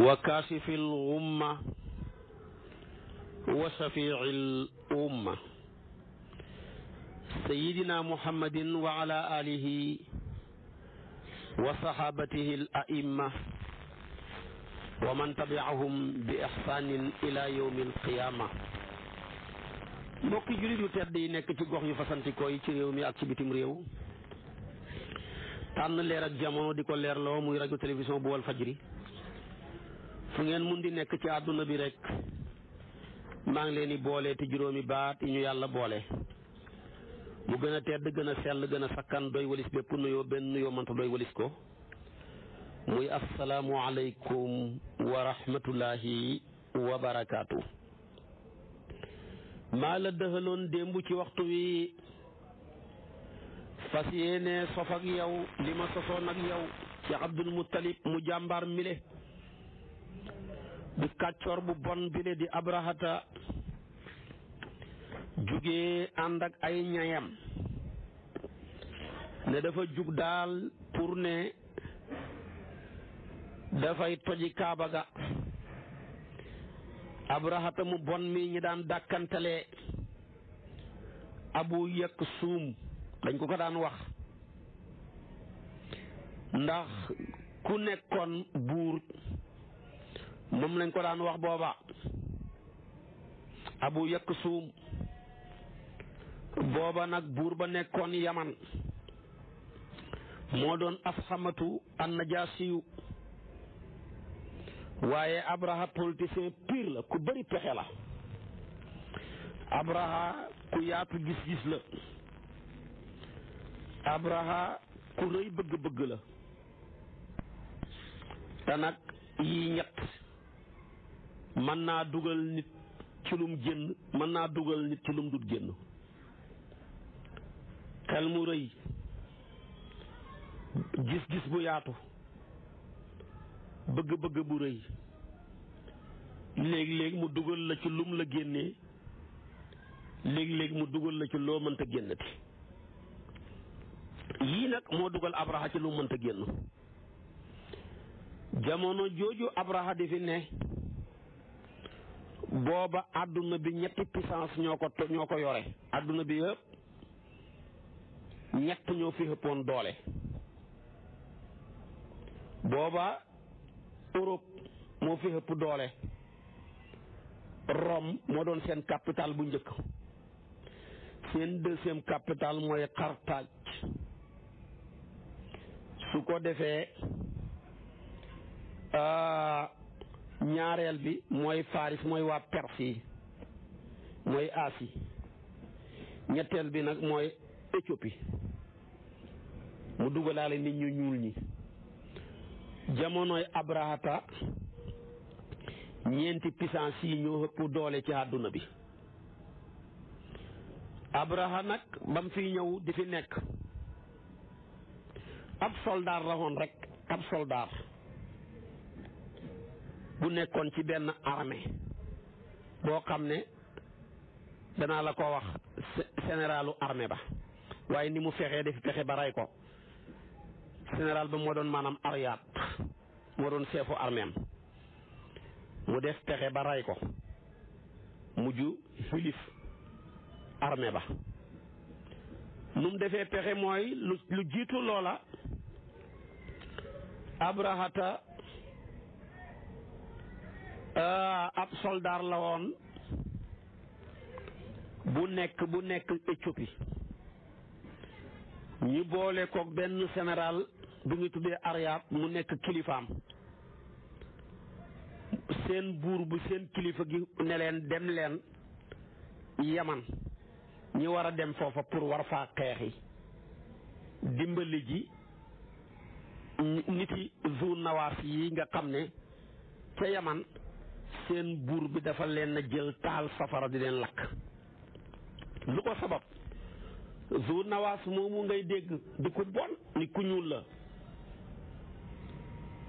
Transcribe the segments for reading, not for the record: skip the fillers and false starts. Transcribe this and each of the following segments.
wa kaashifil ghumma wa shafiicil umma sayyidina muhammadin wa ala alihi wa sahabatihi al a'imma wa man tabi'ahum bi ihsanin ila yawmil qiyama. mbokki jullit yu tedd yi nekk ci gox yu fasantikoo yi ci réew mi ak ci bitim réew, tànn leer ak jamono di ko leerloo muy rajo télévision bu wal fajri. fu ngeen mun di nekk ci àdduna bi rek maa ngi leen di boole te juróomi baat yi ñu yàlla boole mu gën a tedd, gën a sell, gën a sakkan, doy walis bépp nuyoo, benn nuyoo mënta doy walis ko, muy asalaamu aleykum wa rahmatullahi wa barakaatu. maa la dëxaloon démb ci waxtu wi fas yéene sof ak yow li ma sosoon ak yow ci Abdul Muttalib mu jàmbaar mile di kàccoor bu bon bile di abrahata jugee ànd ak ay ñayam ne dafa jug daal pour ne dafay toji kaaba ga. abrahata mu bon mi ñi daan dàkkantale abu yëkk suum dañ ko daan wax, ndax ku nekkoon buur moom lañ ko daan wax booba. abu yëkk suum booba nag buur ba nekkoon yaman moo doon afxamatu an najaasiyu, waaye abraha politicien pire la, ku bëri pexe la. abraha ku yaatu gis-gis la. abraha ku rëy bëgg-bëgg la. te nag yii ñett mën naa dugal nit ci lum génn, mën naa dugal nit ci lum dut génn. xel mu rëy, gis-gis bu yaatu, bëgg-bëgg bu rëy, léeg-léeg mu dugal la ci lum la génnee, léeg-léeg mu dugal la ci loo mënta génnati. yii nag moo dugal abraha ci lu mënta génn. jamono jooju abraha di fi ne booba àdduna bi ñetti puissance ñoo ko yore. àdduna bi yëpp ñett ñoo fi ëppoon doole. booba Europe moo fi ëpp doole. Rome moo doon seen capital bu njëkk. seen deuxième capital mooy Carthage. su ko defee ñaareel bi mooy Faris, mooy waa Perse yi, mooy Asie. ñetteel bi nag mooy Éthiopie, mu dugalaale nit ñu ñuul ñi. jamonoy abrahata ñeenti puissance yi ñoo ëpp doole ci àdduna bi. abraha nag ba mu fiy ñëw di fi nekk ab soldaar la woon rek, ab soldaar bu nekkoon ci benn armée boo xam ne danaa la ko wax généralu armée ba, waaye ni mu fexee def pexe ba rey ko. général ba moo doon maanaam Ariat, moo doon chefu armée am. mu def pexe ba rey ko, mujj xilif armée ba. nu mu defee pexe mooy lu jiitu loola abrahata ab soldaar la woon bu nekk Éthiopie. ñu boole ko benn général bu ñu tuddee Ariat mu nekk kilifaam. seen buur bu seen kilifa gi ne leen dem leen Yaman, ñi war a dem foofa pour war faa xeexi dimbali ji niti Zu Nawaas yi nga xam ne ca Yaman seen buur bi dafa leen a jël taal safara di leen lakk. lu ko sabab? Zu Nawaas moomu ngay dégg di ku bon, ni ku ñuul la.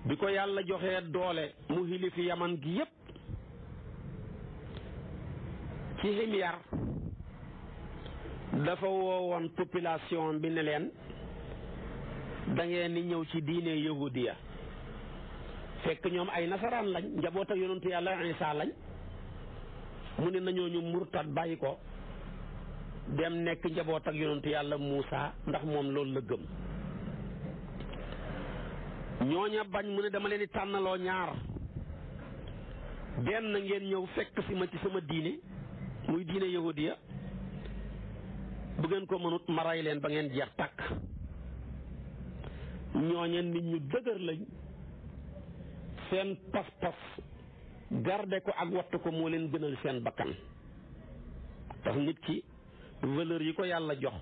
bi ko yàlla joxee doole mu xilifi Yaman gi yépp ci Himyar dafa woowoon population bi ne leen da ngeen di ñëw ci diine yahudiya. fekk ñoom ay nasaraan lañ njaboot ak yonentu yàlla Isaa lañ mu ne nañoo ñu murtad bàyyi ko dem nekk njaboot ak yonentu yàlla Muusa ndax moom loolu la gëm. ñooña bañ mu ne dama leen di tànnaloo ñaar benn ngeen ñëw fekk si ma ci sama diine muy diine yahudiya bu ngeen ko mënut ma ray leen ba ngeen jeex tàkk. ñooña nit ñu dëgër lañ seen pas-pas garde ko ak wattu ko moo leen gënal seen bakkan tax nit ki valeur yi ko yàlla jox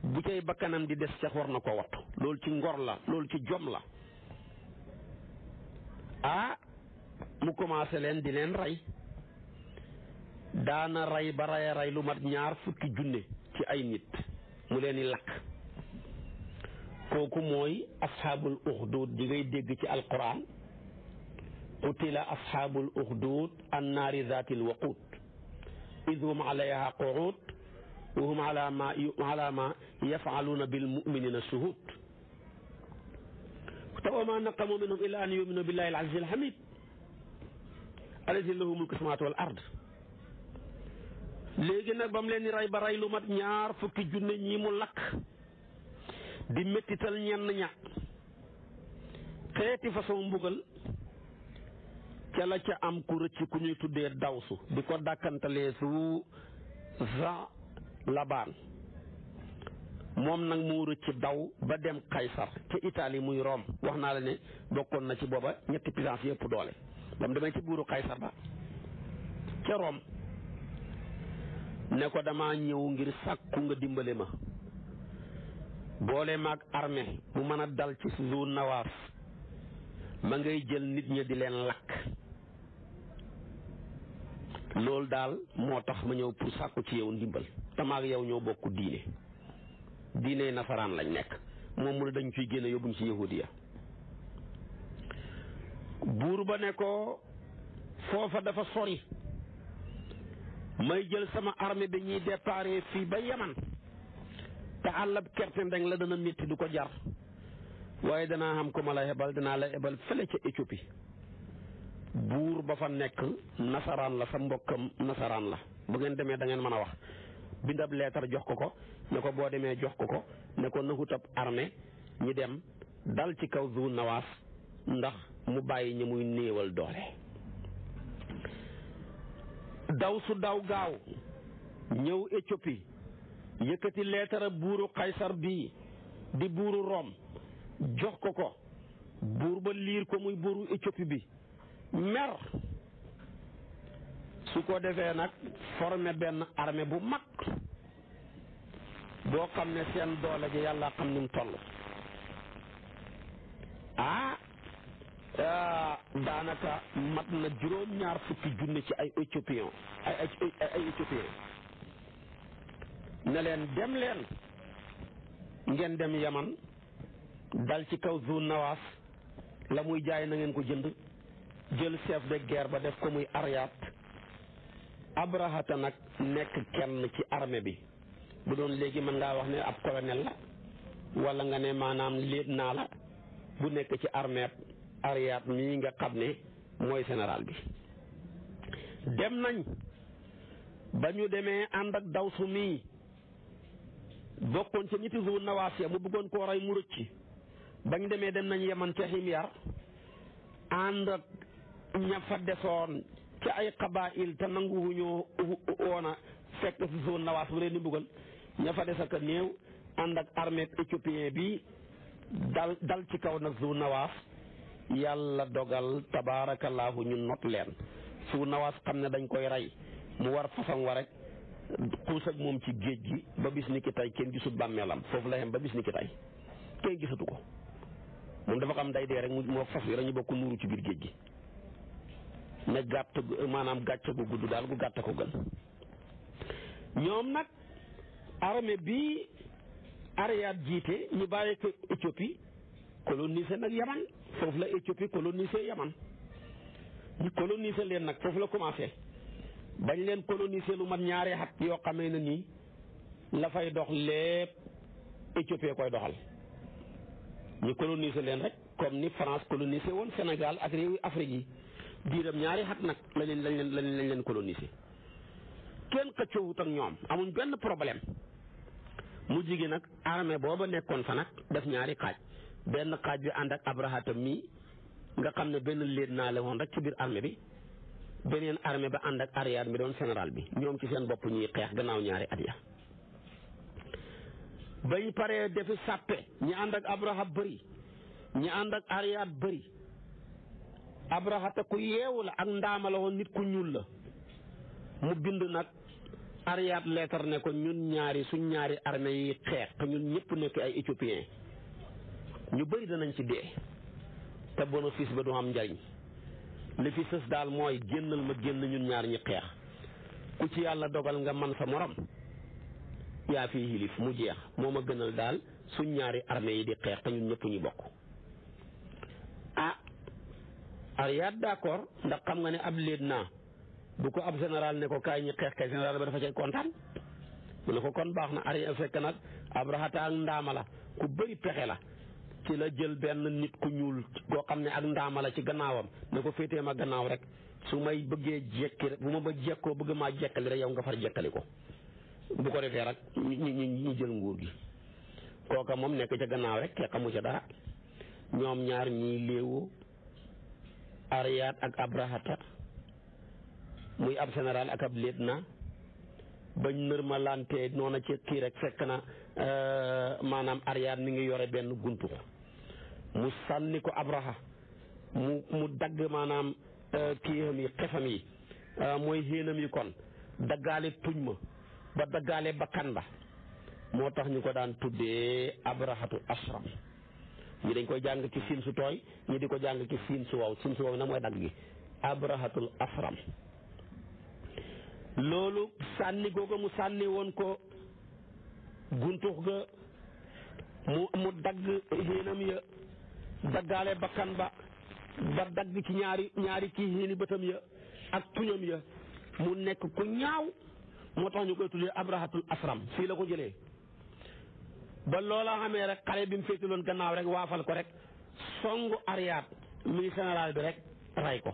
bu cay bakkanam di des sax war na ko wattu loolu ci ngor la loolu ci jom la. mu commencé leen di leen rey daana rey ba rey lu mat 20 junne ci ay nit mu leen di lakk. kooku mooy asxaabul uxduud di ngay dégg ci alquran qutila asxaabul uxduud annaari zaatil waquud id hum alayha quud wa hum ala ma yafaluuna bil muminina shuhud wa ma naqamu minhum illa an yuminu billahi al aziz al hamid allazi lahu mulku samawati wal ard. léegi nag ba mu leen di rey ba rey lu mat 20 junne ñii mu lakk di mettital ñenn ña xeeti façon mbugal ca la ca am ku rëcc ku ñuy tuddee dawsu di ko dàkkantalee su za labaan moom nag moo rëcc daw ba dem Kaysar ca Italie muy Rome wax naa la ne bokkoon na ci booba ñetti puissance yëpp doole ba mu demee ci buuru Kaysar ba ca Rome ne ko dama ñëw ngir sàkku nga dimbale ma boole maag armée bu mën a dal ci zone Nawaas ma ngay jël nit ña di leen lakk loolu daal moo tax ma ñëw pour sàkku ci yow ndimbal te maag yow ñoo bokk diine nasaraan lañ nekk moom mu ne dañ fiy génne yóbbuñ ci yahudiya. buur ba ne ko foofa dafa sori may jël sama armée bi ñuy déparé fii ba Yaman te àllab kerte ndeng la dana métti du ko jar waaye danaa xam ko ma la hebal danaa la hebal fële ca Éthiopie. buur ba fa nekk nasaraan la sa mbokkam nasaraan la bu ngeen demee da ngeen mën a wax bindab leetar jox ko ne ko boo demee jox ko ne ko naxutab armée ñi dem dal ci kaw Zu Nawaas ndax mu bàyyi ñi muy néewal doole. daw su daw gaaw ñëw Éthiopie yëkkati leetara buuru Kaysar bii di buuru Rome jox ko buur ba liir ko muy buuru Éthiopie bi mer su ko defee nag formé benn armée bu mag boo xam ne seen doole ji yàlla xam ni mu toll. daanaka mat na 20 junne ci ay éthiopiens ay éthiopiens ne leen dem leen ngeen dem Yaman dal ci kaw Zu Nawaas la muy jaay na ngeen ko jënd jël chef de guerre ba def ko muy Ariat Abrahata nag nekk kenn ci armée bi bu doon léegi mën ngaa wax ne ab colonel la wala nga ne maanaam lieutenant la bu nekk ci armée Ariat mii nga xam ne mooy général bi. dem nañ ba ñu demee ànd ak dawsu mii bokkoon ca ñetti Zu Nawaas ya mu bëggoon koo rey mu rëcc bañ demee dem nañ Yaman ca Himyar ànd ak ña fa desoon ca ay qabaa'il te nanguwuñu woon a fekk si Zu Nawaas bu leen di mbugal ña fa des ak néew ànd ak armée éthiopien bi dal ci kaw nag Zu Nawaas yàlla dogal tabaarakallaahu ñu not leen. Zu Nawaas xam ne dañ koy rey mu war fasam wa rek xuus ak moom ci géej gi ba bis ni ki tey kenn gisut bàmmeelam foofu la yem ba bis ni ki tey kenn gisatu ko moom dafa xam day dee rek moo fas yi dañu bokk nuuru ci biir géej gi ne gàtt maanaam gàcce gu gudd daal gu gàtt ko gën. ñoom nag armée bi Ariat jiite ñu bàyyi ko Éthiopie colonisé nag Yaman foofu la Éthiopie colonisé Yaman ñu colonisé leen nag foofu la commencé bañ leen colonisé lu mat 2 at yoo xamee ne nii la fay dox lépp Éthiopie koy doxal ñu colonisé leen rek comme ni France colonisé woon Sénégal ak réewi Afrique yi diiram ñaari xat nag lañ leen colonisé kenn xëccoowut ak ñoom amuñ benn problème mu jigi nag armée booba nekkoon fa nag def ñaari xaaj benn xaaj bi ànd ak Abrahata mii nga xam ne benn léet naa la woon rek ci biir armée bi beneen armée ba ànd ak Ariad mi doon général bi ñoom ci seen bopp ñuy xeex gannaaw ñaari at ya bañ paree defi sàppe ñi ànd ak Abraha bëri ñi ànd ak Ariad bëri Abrahata ku yeewu la ak ndaama la woon nit ku ñuul la mu bind nag Ariad lettre ne ko ñun suñ ñaari armée yi xeex te ñun ñëpp nekk ay éthiopiens ñu bëri danañ ci dee te bénéfice ba du am njariñ li fi sës daal mooy génnal ma génn ñun ñaar ñi xeex ku ci yàlla dogal nga man sa morom yaa fi xilif mu jeex moo ma gënal daal suñ ñaari armée yi di xeex te ñun ñëpp ñu bokk. Ariad d'accord ndax xam nga ne ab lieutenant bu ko ab général ne ko kaay ñi xeex kay général ba dafa cay kontaan mu ne ko kon baax na Ariad fekk nag Abrahata ak ndaama la ku bëri pexe la ci la jël benn nit ku ñuul koo xam ne ak ndaama la ci gannaawam ne ko féetee ma gannaaw rek su may bëggee jekki rek bu ma ba jekkoo bëgg maa jekkali rek yow nga far jekkali ko bu ko defee rek ñu jël nguur gi kooka moom nekk ca gannaaw rek te xamu ca dara ñoom ñaar ñiy léewoo Ariad ak Abrahata muy ab général ak ab lieutenant bañ nërmalante noona ci kii rek fekk na maanaam Ariad mi ngi yore benn guntu mu sànni ko Abraha mu dagg maanaam kiiam yi xefam yi mooy xéenam yi kon daggaale tuñ ma ba daggaale bakkan ba moo tax ñu ko daan tuddee Abrahatu Asram ñi dañ koy jàng ci siin su tooy ñi di ko jàng ci siin su wow na mooy dagg gi Abrahatul Asram loolu sànni googu mu sànni woon ko guntux ga mu dagg xéenam ya daggaale bakkan ba dagg ci ñaari kii xéeni bëtam ya ak tuñam ya mu nekk ku ñaaw moo tax ñu koy tuddee Abrahatul Asram fii la ko jëlee ba loola xamee rek xale bi mu féetaloon gannaaw rek waafal ko rek songu Ariad muy général bi rek ray ko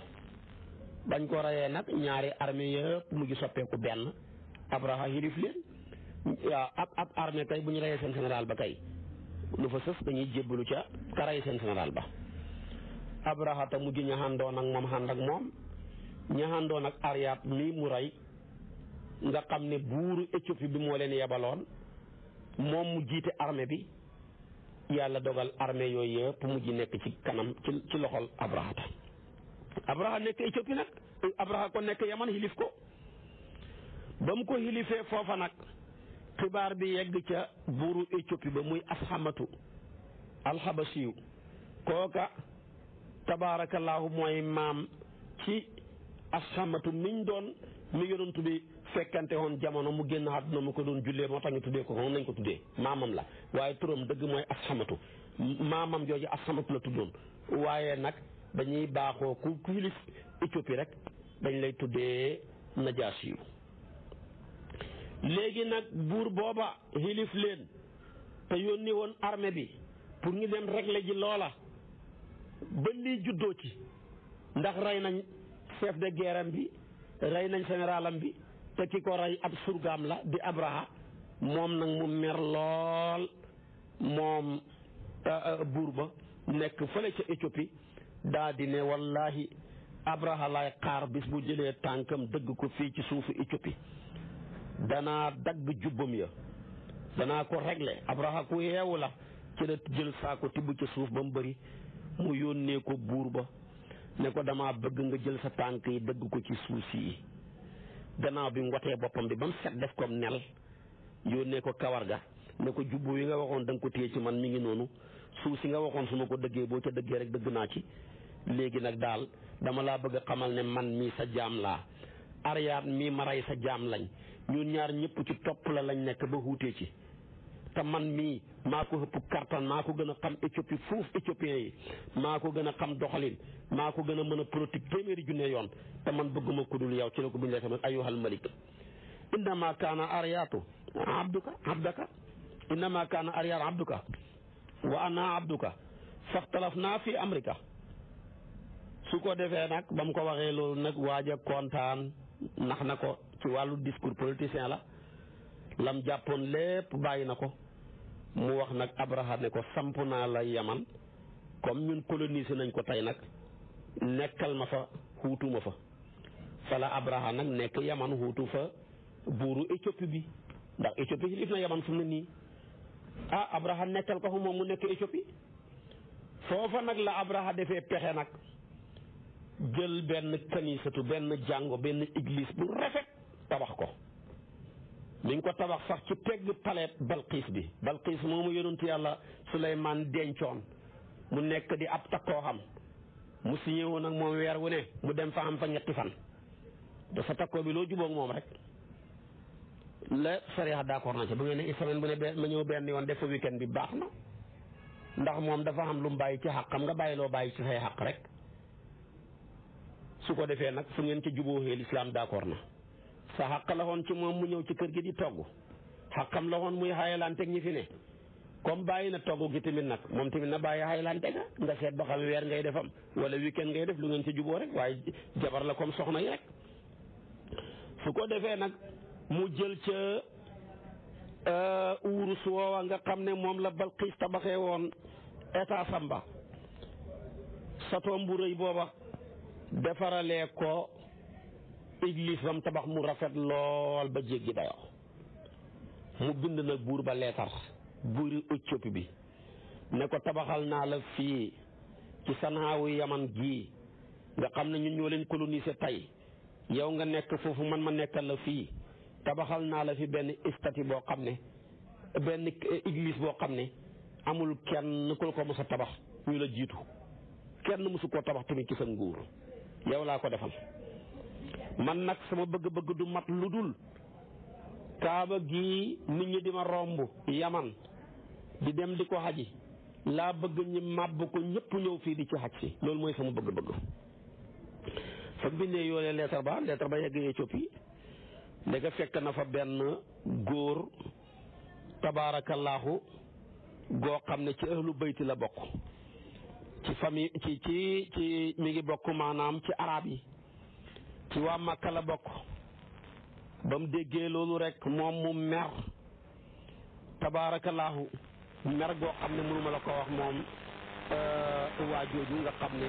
bañ ko rayee nag ñaari armée yëpp mu ngi soppeeku benn Abraha yilif leen waaw ab armée tey bu ñu rayee seen général ba kay lu fa sës dañuy jébbalu ca ka ray seen général ba Abraha te mujj ñaxandoon ak moom xànd ak moom ñaxandoon ak Ariad mii mu rey nga xam ne buuru Éthiopie bi moo leen yebaloon moom mu jiite armée bi yàlla dogal armée yooyu yëpp mujj nekk ci kanam ci loxol Abraha nekk Éthiopie nag Abraha ko nekk Yaman xilif ko ba mu ko xilifee foofa nag xibaar bi yegg ca buuru Éthiopie ba muy Asxamatu alxabasiyu kooka tabaarakallaahu mooy maam ci Asxamatu mi yonantu bi fekkante woon jamono mu génn àdduna mu ko doon jullee moo tax ñu tuddee ko moom nañ ko tuddee maamam la waaye turam dëgg mooy Asxamatu maamam jooju Asxamatu la tuddoon waaye nag dañuy baaxoo ku xilif Éthiopie rek dañ lay tuddee Najaasi yu léegi nag buur booba xilif leen te yónni woon armée bi pour ñu dem régler ji loola ba lii juddoo ci ndax rey nañ chef de guerre bi rey nañ généralam bi te ki ko rey ab surgaam la di Abraha moom nag mu mer lool moom buur ba nekk fële ca Éthiopie daa di ne wallahi Abraha lay xaar bis bu jëlee tànkam dëgg ko fii ci suufu Éthiopie danaa dagg jubbam ya danaa ko régler Abraha ku yeewu la ci la jël saako tibb ca suuf ba mu bëri mu yónnee ko buur ba ne ko dama bëgg nga jël sa tànk yi dëgg ko ci suuf si gannaaw bi mu watee boppam bi ba mu set def ko nel yónnee ko kawar ga ne ko jubbu yi nga waxoon da nga ko téye ci man mi ngi noonu suuf si nga waxoon su ma ko dëggee boo ca dëggee rek dëgg naa ci léegi nag daal dama laa bëgg a xamal ne man mii sa jaam laa Ariad mii ma rey sa jaam lañ ñun ñaar ñëpp ci topp la lañ nekk ba xuutee ci te man mii maa ko ëpp kartan maa ko gën a xam Éthiopie fuuf éthiopiens yi maa ko gën a xam doxalin maa ko gën a mën a politique téeméeri junne yoon te man bëgguma ko dul yow ci la ko bindee tamit ayyuhal malik innama kaana Ariadu abdaka innama kaana Ariad abduka wa ana abduka faxtalafnaa fi amrika su ko defee nag ba mu ko waxee loolu nag waaj a kontaan nax na ko ci wàllu discours politicien la lam jàppoon lépp bàyyi na ko mu wax nag Abraha ne ko samp naa la Yaman comme ñun colonisé nañ ko tey nag nekkal ma fa xuutuma fa fala Abraha nag nekk Yaman xuutu fa buuru Éthiopie bi ndax Éthiopie xilif na Yaman fu mu ne nii Abraha nekkal ko fu moom mu nekk Éthiopie foofa nag la Abraha defee pexe nag jël benn kanisatu benn jàngo benn église bu rafet tabax ko mi ngi ko tabax sax ci pegg palais Balqiis bi Balqiis moomu yonent yàlla Suleymaan dencoon mu nekk di ab takkoo xam mu signé woon ak moom weer wu ne mu dem fa am fa ñetti fan dafa takkoo bi loo jubóog moom rek la sariya d'accord na ci bu ngeen ne semaine bu ne ma ñëw benn yoon def fa weekend bi baax na ndax moom dafa am lu mu bàyyi ci xaq xam nga bàyyi loo bàyyi ci say xaq rek su ko defee nag fu ngeen ci jubóoxee lislaam d'accord na sa xaq la woon ci moom mu ñëw ci kër gi di togg xaqam la woon muy xaayalanteeg ñi fi ne comme bàyyi na togg gi tamit nag moom tamit na bàyyi xaayalante nga seet ba xam weer ngay defam wala weekend ngay def lu ngeen ci juboo rek waaye jabar la comme soxna yi rek su ko defee nag mu jël ca wurus woowa nga xam ne moom la Balqiis tabaxee woon état samba satoom bu rëy booba defaralee ko église bam tabax mu rafet lool ba jéggi dayoo mu bind nag buur ba leetar buuri Éthiopie bi ne ko tabaxal naa la fii ci sanaawu Yaman gii nga xam ne ñun ñoo leen colonisé tey yow nga nekk foofu man ma nekkal la fii tabaxal naa la fi benn statue boo xam ne benn église boo xam ne amul kenn ku ko mos a tabax ñu la jiitu kenn mosu koo tabax tamit ci sa nguur yow laa ko defal man nag sama bëgg-bëgg du mat lu dul kaaba gi nit ñi di ma romb Yaman di dem di ko xaji laa bëgg ñi màbb ko ñëpp ñëw fii di ci xaj si loolu mooy sama bëgg-bëgg fa bindee yoolee leetar ba yegg Éthiopie ndeke fekk na fa benn góor tabaarakallaahu goo xam ne ci ahlu bayti la bokk ci famille ci mi ngi bokk maanaam ci arab yi ci waa Makka la bokk ba mu déggee loolu rek moom mu mer tabaarakallaahu mer goo xam ne mënuma la ko wax moom waa jooju nga xam ne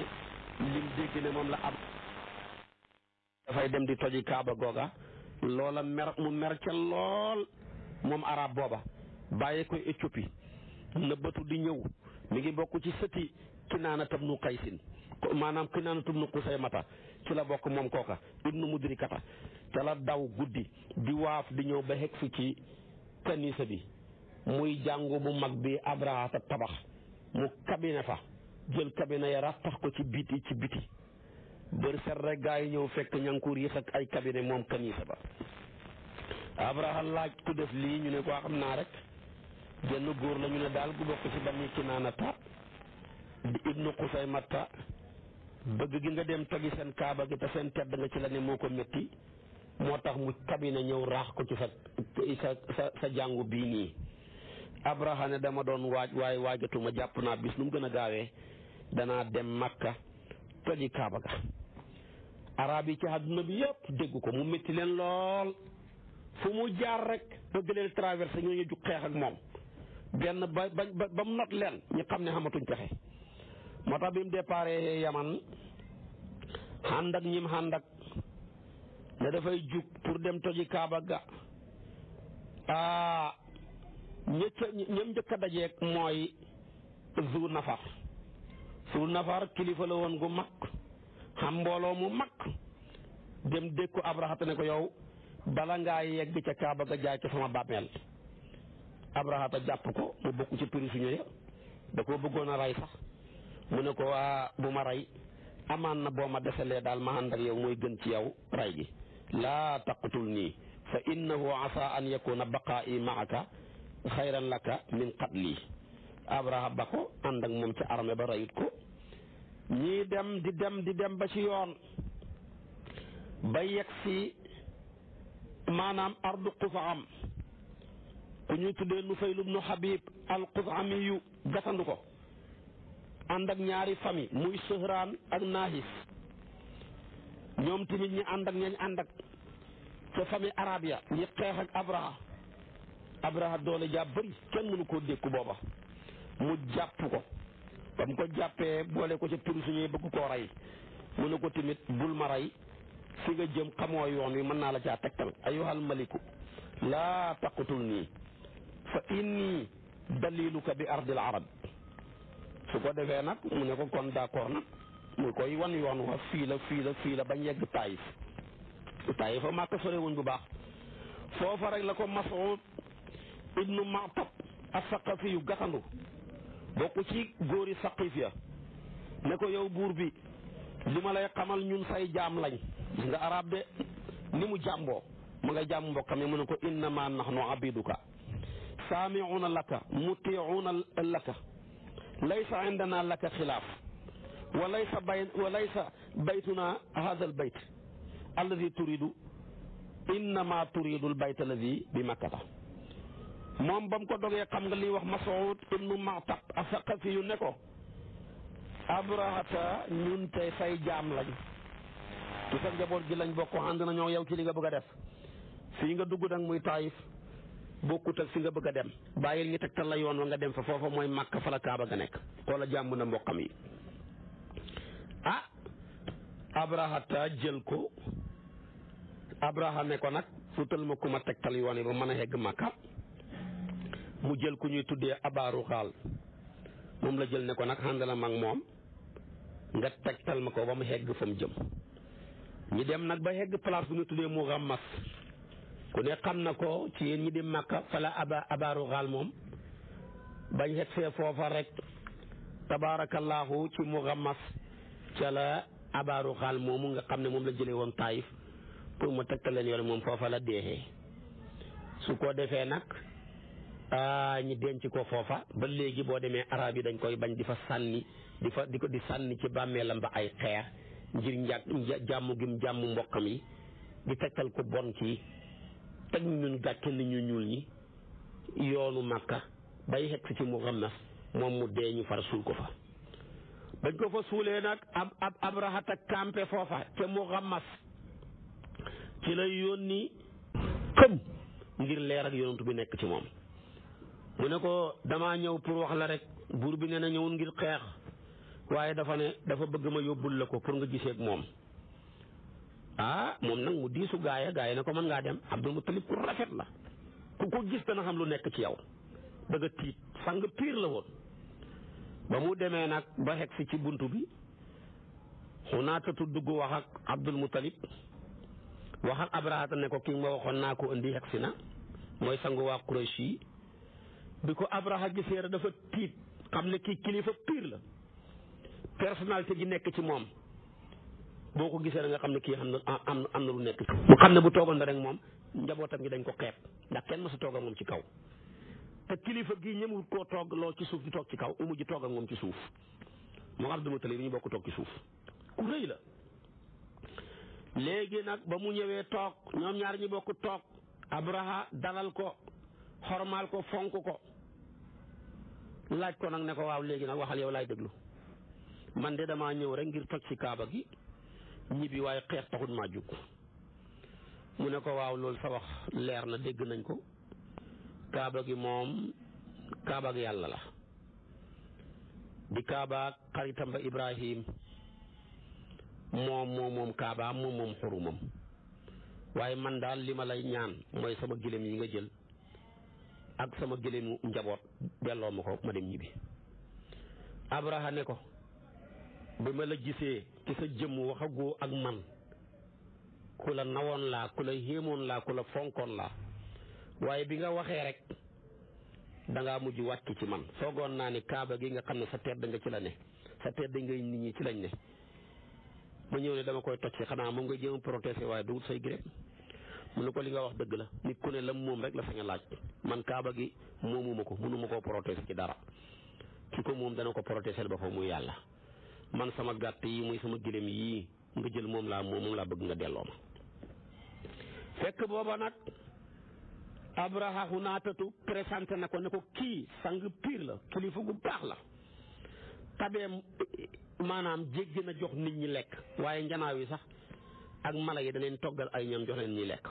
lim dégg ne moom la am dafay dem di toji kaaba googa loola mu mer ca lool moom arab booba bàyyee koy Éthiopie nëbbatu di ñëw mi ngi bokk ci sëti Kinaana ibnu Qaysin maanaam Kinaana ibnu Qusaymata ci la bokk moom kooka ibnu Mudrikata ca la daw guddi di waaf di ñëw ba xeg fi ci kanisa bi muy jàngu bu mag bi Abraha tabax mu kabine fa jël kabine ya rax tax ko ci biti bër set rek gaa yi ñëw fekk ñankuur yi ak ay kabine moom kanisa ba Abraha laaj ku def lii ñu ne ko xam naa rek genn góor la ñu ne daal gu bokk ci Bani Kinaanata di ibnu Qusaymata bëgg gi nga dem togi seen kaaba gi te seen tedd nga ci la ne moo ko métti moo tax mu kabine ñëw raax ko ci sa jàngu bii nii Abraha ne dama doon waaj waaye waajatuma jàpp naa bis nu mu gën a gaawee danaa dem Makka toji kaaba ga arab yi ci àdduna bi yëpp dégg ko mu métti leen lool fu mu jaar rek bëgg leen traversé ñoo ñu jug xeex ak moom benn ba mu not leen ñu xam ne xamatuñ pexe moo tax bi mu déparé Yaman ànd ak ñim ànd ak ne dafay jug pour dem toji kaaba ga ñëm njëkk a dajeek mooy Zu Nafar kilifa la woon gu mag xam mbooloo mu mag dem dékku Abraha ne ko yow bala ngaa yegg ca kaaba ga jaay ca sama bàmmeel Abraha jàpp ko mu bokk ci prisonnier ya da koo bëggoon a rey sax mu ne ko waa bu ma rey amaan na boo ma desalee daal ma ànd ak yow mooy gën ci yow rey gi laa taqtul nii fa innahu asa an yakuna baqaa'i maaka xayran laka min qatli Abraha ba ko ànd ak moom ca armée ba reyut ko ñii di dem ba ci yoon ba yegg si maanaam ardu Qusaam ku ñuy tuddee Nufayl ibnu Habib al Qusaamiyu gatandu ko ànd ak ñaari famille muy Suhraan ak Naahis ñoom tamit ñi ànd ak ñañ ànd ak ca famille arabe ya ñi xeex ak Abraha doole jàpp bëri kenn mënu koo dékku booba mu jàpp ko ba mu ko jàppee boole ko ca prisonnier bëgg koo rey mu ne ko tamit bul ma rey fi nga jëm xamoo yoon wi mën naa la caa tegtal ayyuhal maliku laa taqtul nii fa inni daliluka bi ardil arab su ko defee nag mu ne ko kon d'accord nag mu koy wan yoon wa fii la bañ yegg Taayif fa Màkka sorewuñ bu baax foofa rek la ko Mas'ud ibnu Ma'tab as-Saqafi yu gatandu bokk ci góori Saqif ya ne ko yow buur bi li ma lay xamal ñun say jaam lañ gis nga arab de ni mu jàmboo mu nga jàmm mbokkam mu ne ko innama nahnu abiduka saami'una laka muti'una laka laysa indana laka xilaaf wa laysa baytuna hadha al bayt alladi turidu innama turidu al bayt alladi bi makkata moom ba mu ko dogee xam nga li wax Mas'ud ibnu Ma'tab as-Saqafi yu ne ko Abrahata ñun tey say jaam lañ ci sa njaboot gi lañ bokk ànd nañoo yow ci li nga bëgg a def fii nga dugg nag muy Taayif bokkut ak fi nga bëgg a dem bàyyil ñu tegtal la yoon wa nga dem fa foofa mooy Makka fa la Kaaba ga nekk wala jàmm na mbokkam yi Abrahata jël ko Abraha ne ko nag futal ma ku ma tegtal yoon yi ba mën a yegg Makka mu jël ku ñuy tuddee abaaru xaal moom la jël ne ko nag àndala mag moom nga tegtal ma ko ba mu hegg fa mu jëm ñi dem nag ba hegg place bu ñu tuddee Muxammas ku ne xam na ko ci yéen ñi di Makka fala abaaru xaal moom bañ xet fee foofa rek tabaarakallaahu ci Muxammas ca la abaaru xaal moomu nga xam ne moom la jëlee woon Taayif pour mu tegtal leen yoon moom foofa la deexee su ko defee nag ñi denc ko foofa ba léegi boo demee arab yi dañ koy bañ di fa sànni di sànni ci bàmmeelam ba ay xeer ngir jàmm gim jàmm mbokkam yi di tegtal ko bon kii teg ñun gàcce ni ñu ñuul ñi yoonu Makka bay xegg ci Muxammas moom mu dee ñu far suul ko fa bañ ko fa suulee nag ab Abrahata campé foofa te Muxammas ci la yónni këm ngir leer ak yonent bi nekk ci moom mu ne ko damaa ñëw pour wax la rek buur bi nee na ñëwul ngir xeex waaye dafa bëgg ma yóbbul la ko pour nga gisee ak moom moom nag mu diisu gaaya ne ko mën ngaa dem Abdul Muttalib ku rafet la ku ko gis dana xam lu nekk ci yow dëgg tiit sang piir la woon ba mu demee nag ba xeg si ci buntu bi xunaatatu dugg wax ak Abdul Muttalib wax ak Abrahata ne ko kii ma waxoon naa ko indi xeg si na mooy sangu waa Quraysh yi bi ko Abraha gisee dafa tiit xam ne kii kilifa piir la personnalité gi nekk ci moom boo ko gisee da nga xam ne kii am na lu nekk mu xam ne bu toogoon rek moom njabootam gi dañ ko xeeb ndax kenn mësu toog ak moom ci kaw te kilifa gi ñëmul koo toog loo ci suuf di toog ci kaw mu mujj toog ak moom ci suuf moom Abdul Mutalib ñu bokk toog ci suuf ku rëy la léegi nag ba mu ñëwee toog ñoom ñaar ñi bokk toog Abraha dalal ko xormaal ko fonk ko laaj ko nag ne ko waaw léegi nag waxal yow laay déglu man de damaa ñëw rek ngir toj ci Kaaba gi ñibbi waaye xeex taxut maa jug mu ne ko waaw loolu sa wax leer na dégg nañ ko Kaaba gi moom Kaaba gi yàlla la di Kaaba xaritam ba Ibrahim moom Kaaba moom xurumam waaye man daal li ma lay ñaan mooy sama gëlëm yi nga jël ak sama gëlëmu njaboot delloo ma ko ma dem ñibbi Abraha ne ko bi ma la gisee ci sa jëmm waxagoo ak man ku la nawoon laa ku la xéemoon laa ku la fonkoon laa waaye bi nga waxee rek dangaa mujj wàcc ci man foogoon naa ni Kaaba gi nga xam ne sa tedd nga ci la ne sa tedd ngay nit ñi ci lañ ne ma ñëw ne dama koy toj si xanaa moom nga jéem a protéger waaye du say gré mu ne ko li nga wax dëgg la nit ku ne lam moom rek la sañ a laaj man Kaaba gi moomuma ko mënuma koo protéger ci dara ki ko moom dana ko protéger ba fa muy yàlla man sama gàtt yi muy sama gëlëm yii nga jël moom laa bëgg nga delloo ma fekk booba nag Abraha Hunaatatu présenté na ko ne ko kii sang piir la kilifa gu baax la tabeem maanaam jéggi na jox nit ñi lekk waaye njanaaw yi sax ak mala yi da leen toggal ay ñam jox leen ñuy lekk.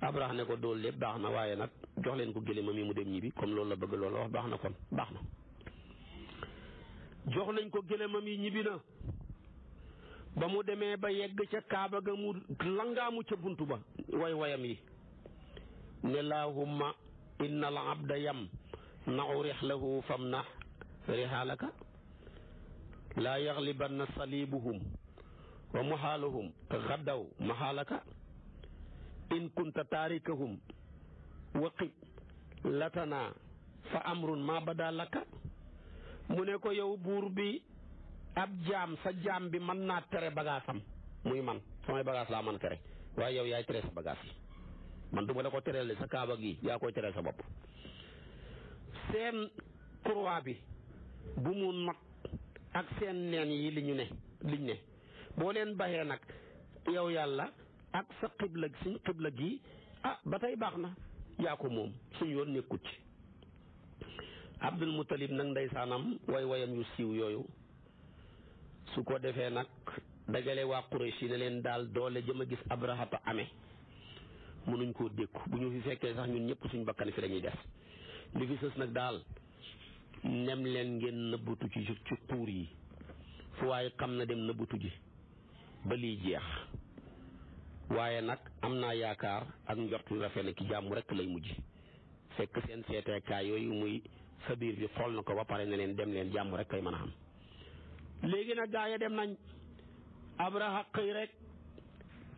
Abraha ne ko dool lépp baax na waaye nag jox leen ko gëléemam yi mu dem ñibbi comme loolu la bëgg loolu la wax baax na kon baax na. jox nañ ko gëléemam yi ñibbi na ba mu demee ba yegg ca Kaaba ga mu langaamu ca buntu ba wayam yi ne laahumma inna al abda yam naxu rixlahu famnax rixaalaka laa yaxlibanna salibuhum wa muxaaluhum gaddaw maxaalaka in kunta taarikahum waqib latana fa amrun ma bada laka mu ne ko yow buur bi ab jaam sa jaam bi mën naa tere bagaasam muy man samay bagaas laa mën a tere waaye yow yaay tere sa bagaas yi man du ma la ko tereel sa kaaba gi yaa koy tereel sa bopp. seen croix bi bu mu not ak seen neen yi liñ ne boo leen baxee nag yow yàlla ak sa xibla gi ba tey baax na yaa ko moom suñu yoon nekkut ci. Abdul Muttalib nag ndeysaanam wayam yu siiw yooyu su ko defee nag dajale waa Quraysh yi ne leen daal doole jëm a gis Abrahata amee mënuñ koo dékku bu ñu fi fekkee sax ñun ñëpp suñ bakkan fi lañuy des li fi sës nag daal nem leen ngeen nëbbutu ci xuur yi fu waaye xam na dem nëbbutu ji ba lii jeex waaye nag am naa yaakaar ak njort yu rafet ne ki jàmm rek lay mujj fekk seen seeteekaay yooyu muy sa biir bi xool na ko ba pare ne leen dem leen jàmm rek kay mën a xam. léegi nag gaa yi dem nañ Abraha xëy rek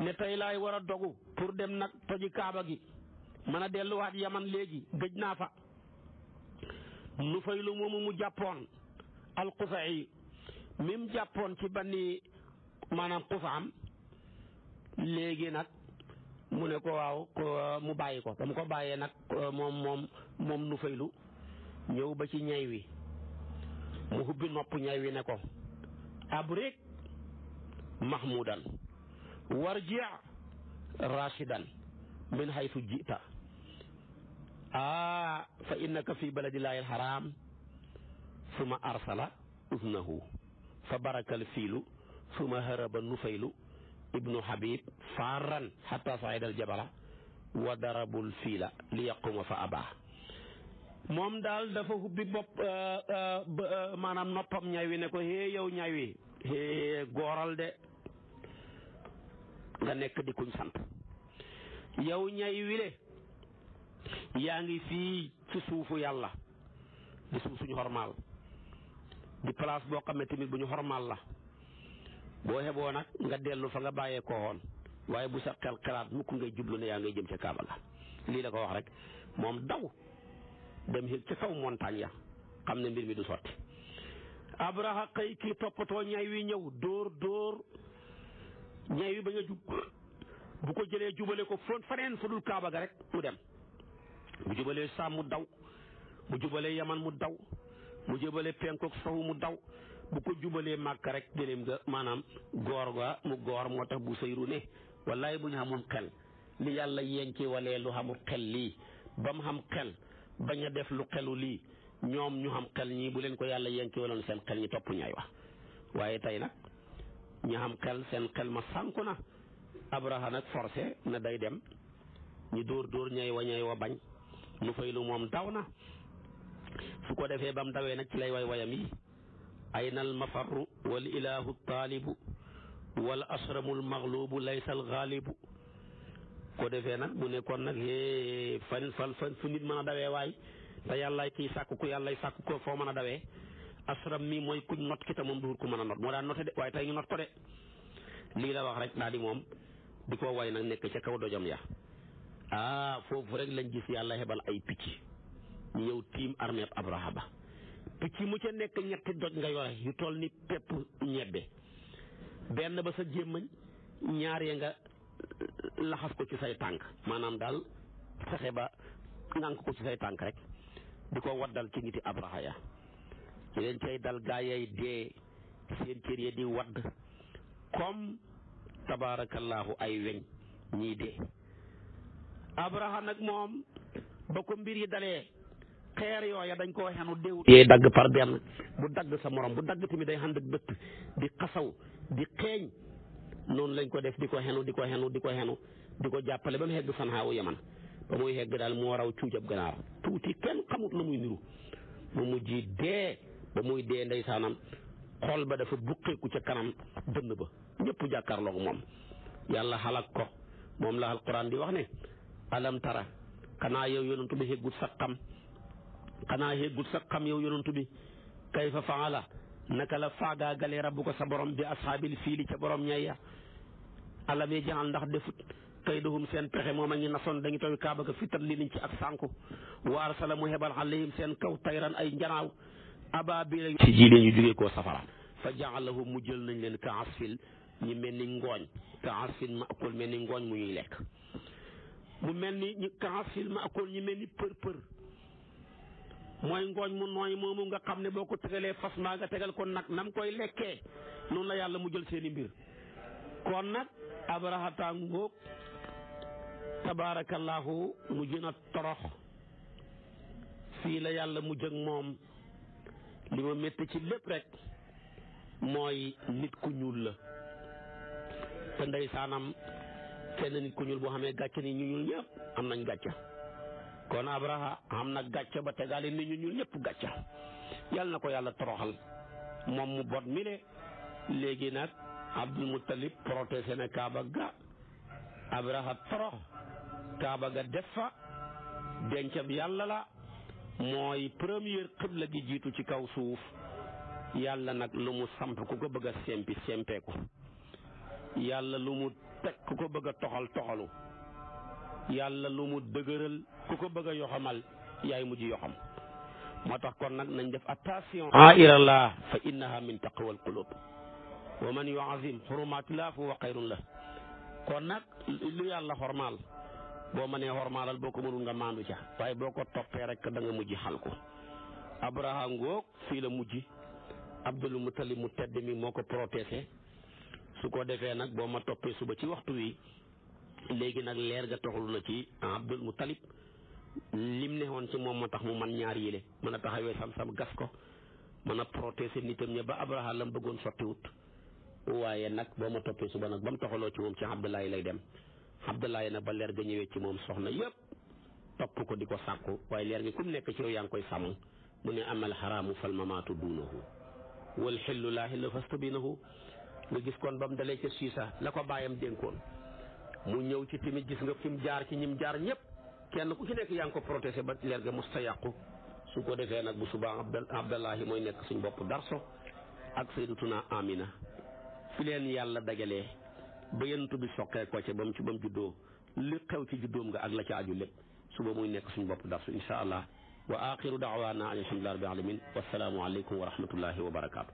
ne tey laay war a dogu pour dem nag toji kaaba gi mën a delluwaat yaman léegi gëj naa fa. Nufaylu moomu mu jàppoon al-Qusa'i mi jàppoon ci banni maanaam Qusaam léegi nag mu ne ko waaw mu bàyyi ko ba mu ko bàyyee nag moom Nufaylu ñëw ba ci ñay wi mu hubbi nopp ñay wi ne ko abrik mahmudan warji rashidan min haythu jita fa innaka fi baladillahi alharam suma arsala uznahu fa barakal fiilu suma haraba Nufaylu ibnu Habib farran hatta saida aljabala wa darabul fiila li yaquma fa abaa moom daal dafa hubbi bopp maanaam noppam ñay wi ne ko hee yow ñay wi hee gooral de nga nekk di kuñ sant yow ñay wi le yaa ngi fii ci suufu yàlla di suuf suñu xormaal di place boo xam ne tamit bu ñu xormaal la boo xeboo nag nga dellu fa nga bàyyee ko woon waaye bu sa xel xalaat mukk ngay jublu ne yaa ngay jëm ca Kaaba la lii la ko wax rek moom daw dem xil ca kaw montagne ya xam ne mbir mi du sotti. Abraha xëy kii toppatoo ñay wi ñëw dóor ñay wi bañ a jub bu ko jëlee jubale ko faneen fu dul Kaaba ga rek mu dem bu jubalee Saam mu daw bu jubalee Yaman mu daw mu jubalee penkook sowu mu daw bu ko jubalee Màkka rek jëleem nga maanaam goor ga mu goor moo tax bu sëyru ne wallaay bu ñu xamul xel li yàlla yenki walee lu xamul xel lii ba mu xam xel bañ a def lu xelu lii ñoom ñu xam xel ñii bu leen ko yàlla yenki waloon seen xel ñi topp ñay wax waaye tey nag ñu xam xel seen xel ma sànku na. Abraha nag forcé na day dem ñu dóor ñay wa bañ Nufaylu moom daw na su ko defee ba mu dawee nag ci lay wayam yi ayna al mafarru wal ilahu taalibu wal asramul maglubu laysa al gaalibu ko defee nag mu nekkoon nag fan fu nit mën a dawee waay te yàllaay kii sàkk ku yàllay sàkk ko foo mën a dawee asram mi mooy kuñ not ki ta moom duur ku mën a not moo daan noté de waaye tey ñu not ko de lii la wax rek daal di moom di ko way nag nekk ca kaw dojam ya foofu rek lañ gis yàlla hebal ay picc ñu ñëw tiim armée Abraha ba picc mu ca nekk ñetti doj nga yore yu toll ni pepp ñebbe benn ba sa jémmañ ñaar ya nga laxas ko ci say tànk maanaam daal fexe ba ngànk ko ci say tànk rek di ko waddal ci niti Abraha ya leen cay dal gaa yay dee seen cër ya di wadd comme tabaarakallaahu ay weñ ñii dee Abraha nag moom ba ko mbir yi dalee xeer yooya dañ koo xenu déewut yee dagg par benn bu dagg sa morom bu dagg tamit day ànd ak dëtt di xasaw di xeeñ noonu lañ ko def di ko xenu di ko jàppale ba mu hegg Sanhaawu Yaman ba muy hegg daal moo raw cuujab ganaar tuuti kenn xamut la muy niru mu mujj dee ba muy dee ndeysaanam xol ba dafa buqeeku ca kanam dënn ba ñëpp jàkkaarloog moom yàlla xalak ko moom la alquran di wax ne alam tara xanaa yow yonantu bi heggut sa xam yow yonantu bi kayfa faala naka la faagaagalee rabbuka sa borom bi ashaabil fiili ca borom ñayya alam yaj'al ndax defut kaydahum seen pexe moom a ngi nasoon dañu tawi kaaba ga fitat li niñ ci ak sànku wa arsala mu hebal alayhim seen kaw tayran ay njanaaw abaabila ci ji ñu jógee koo safara fa ja'alahum mu jël nañ leen ka asfil ñi mel ni ngooñ ka asfil maakul mel ni ngooñ mu ñuy lekk mu mel ni ka asfil maakul ñi mel ni për mooy ngooñ mu nooy moomu nga xam ne boo ko tegalee fas maa nga tegal ko nag nam koy lekkee noonu la yàlla mu jël seeni mbir kon nag abrahata ngóog tabarakallahu mu gën a torox fii la yàlla mu jëg moom li ma métti ci lépp rek mooy nit ku ñuul la te ndeysaanam kenn nit ku ñuul boo xamee gàcce ni ñu ñuul ñëpp am nañ gàcce kon abraha am na gàcce ba tegaale nit ñu ñuul ñëpp gàcce yàlla na ko yàlla toroxal moom mu bot mi le léegi nag Abdul Muttalib protégé na Kaaba ga abraha torox Kaaba ga def fa dencab yàlla la mooy première xibla gi jiitu ci kaw suuf yàlla nag lu mu samp ku ko bëgg a sempeeku yàlla lu mu teg ku ko bëgg a toxalu yàlla lu mu dëgëral ku ko bëgg a yoxamal yaay mujj yoxam moo tax kon nag nañ def attention airallah fa innaha min taqwal qulub wa man yuazim xurumatillah fa huwa xayrun la kon nag lu yàlla xormaal boo mënee xormaalal boo ko mënul nga maandu ca waaye boo ko toppee rek da nga mujj xal ko abraha ngoog fii la mujj Abdul Muttalib mu tedd mi moo ko protégé su ko defee nag boo ma toppee suba ci waxtu wi léegi nag leer ga toxalu na ci Abdul Muttalib lim ne woon ci moom moo tax mu man ñaar yile mën a taxawee sam-sam gas ko mën a protégé nitam ña ba abraha lam bëggoon sottiwut waaye nag boo ma toppee suba nag ba mu toxaloo ci moom ci Abdullahi lay dem Abdullahi nag ba leer ga ñëwee ci moom soxna yëpp topp ko di ko sàkku waaye leer gi ku mu nekk ci yow yaa ngi koy sàmm mu ne amal xaraamu fal mamaatu duunahu wal xillu laa xilla fastabinahu nga gis kon ba mu dalee ca siisa la ko bàyyam dénkoon mu ñëw ci tamit gis nga fi mu jaar ci ñim jaar ñëpp kenn ku ci nekk yaa ngi ko protégé ba leer ga musta yàqu su ko defee nag bu subaa Abdullahi mooy nekk suñ bopp darso ak sayyidatuna Amina fi leen yàlla dajalee ba yentu bi soqee ko ca ba mu juddoo li xew ci juddoom nga ak la ca aju lépp suba muy nekk suñ bopp darsu insha allah wa axiru daawaana an alhamdulillahi rabbil alamin wassalaamu aleykum wa rahmatullahi wa barakaatu